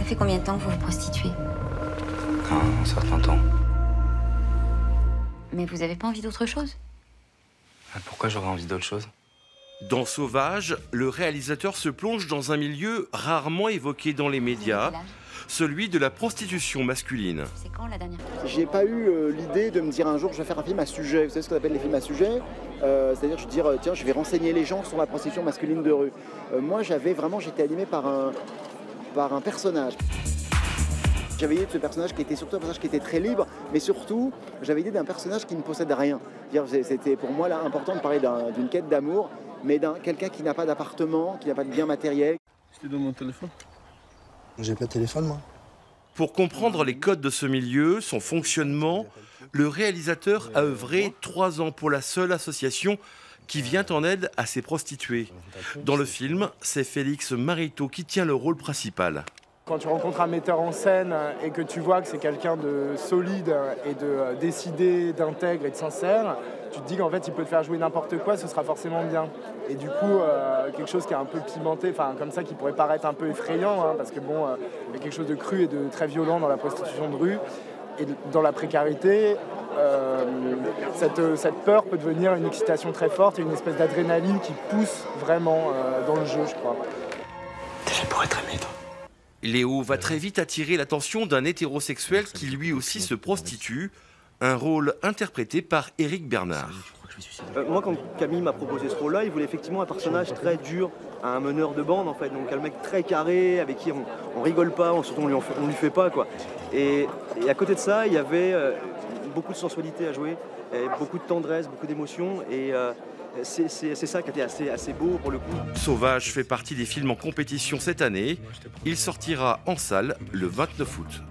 Ça fait combien de temps que vous vous prostituez? Un certain temps. Mais vous avez pas envie d'autre chose? Pourquoi j'aurais envie d'autre chose? Dans Sauvage, le réalisateur se plonge dans un milieu rarement évoqué dans les médias, celui de la prostitution masculine. C'est quand la dernière fois? J'ai pas eu l'idée de me dire un jour je vais faire un film à sujet. Vous savez ce qu'on appelle les films à sujet? C'est-à-dire je vais dire tiens, je vais renseigner les gens sur la prostitution masculine de rue. Moi j'étais animé par un personnage. J'avais l'idée de ce personnage qui était surtout un personnage qui était très libre, mais surtout j'avais l'idée d'un personnage qui ne possède rien. C'était pour moi là important de parler d'une quête d'amour, mais quelqu'un qui n'a pas d'appartement, qui n'a pas de bien matériel. Je te donne mon téléphone. J'ai pas de téléphone, moi. Pour comprendre les codes de ce milieu, son fonctionnement, le réalisateur a œuvré 3 ans pour la seule association qui vient en aide à ces prostituées. Dans le film, c'est Félix Marito qui tient le rôle principal. Quand tu rencontres un metteur en scène et que tu vois que c'est quelqu'un de solide et de décidé, d'intègre et de sincère, tu te dis qu'en fait il peut te faire jouer n'importe quoi, ce sera forcément bien. Et du coup, quelque chose qui est un peu pimenté, enfin comme ça qui pourrait paraître un peu effrayant, hein, parce que bon, il y a quelque chose de cru et de très violent dans la prostitution de rue. Et dans la précarité, cette peur peut devenir une excitation très forte et une espèce d'adrénaline qui pousse vraiment dans le jeu, je crois. T'es fait pour être aimé, toi. Léo va très vite attirer l'attention d'un hétérosexuel qui lui aussi se prostitue, un rôle interprété par Éric Bernard. Moi, quand Camille m'a proposé ce rôle-là, il voulait effectivement un personnage très dur, un meneur de bande en fait, donc un mec très carré, avec qui on rigole pas, surtout on lui fait pas quoi. Et à côté de ça, il y avait beaucoup de sensualité à jouer, beaucoup de tendresse, beaucoup d'émotion, et c'est ça qui était assez beau pour le coup. Sauvage fait partie des films en compétition cette année. Il sortira en salle le 29 août.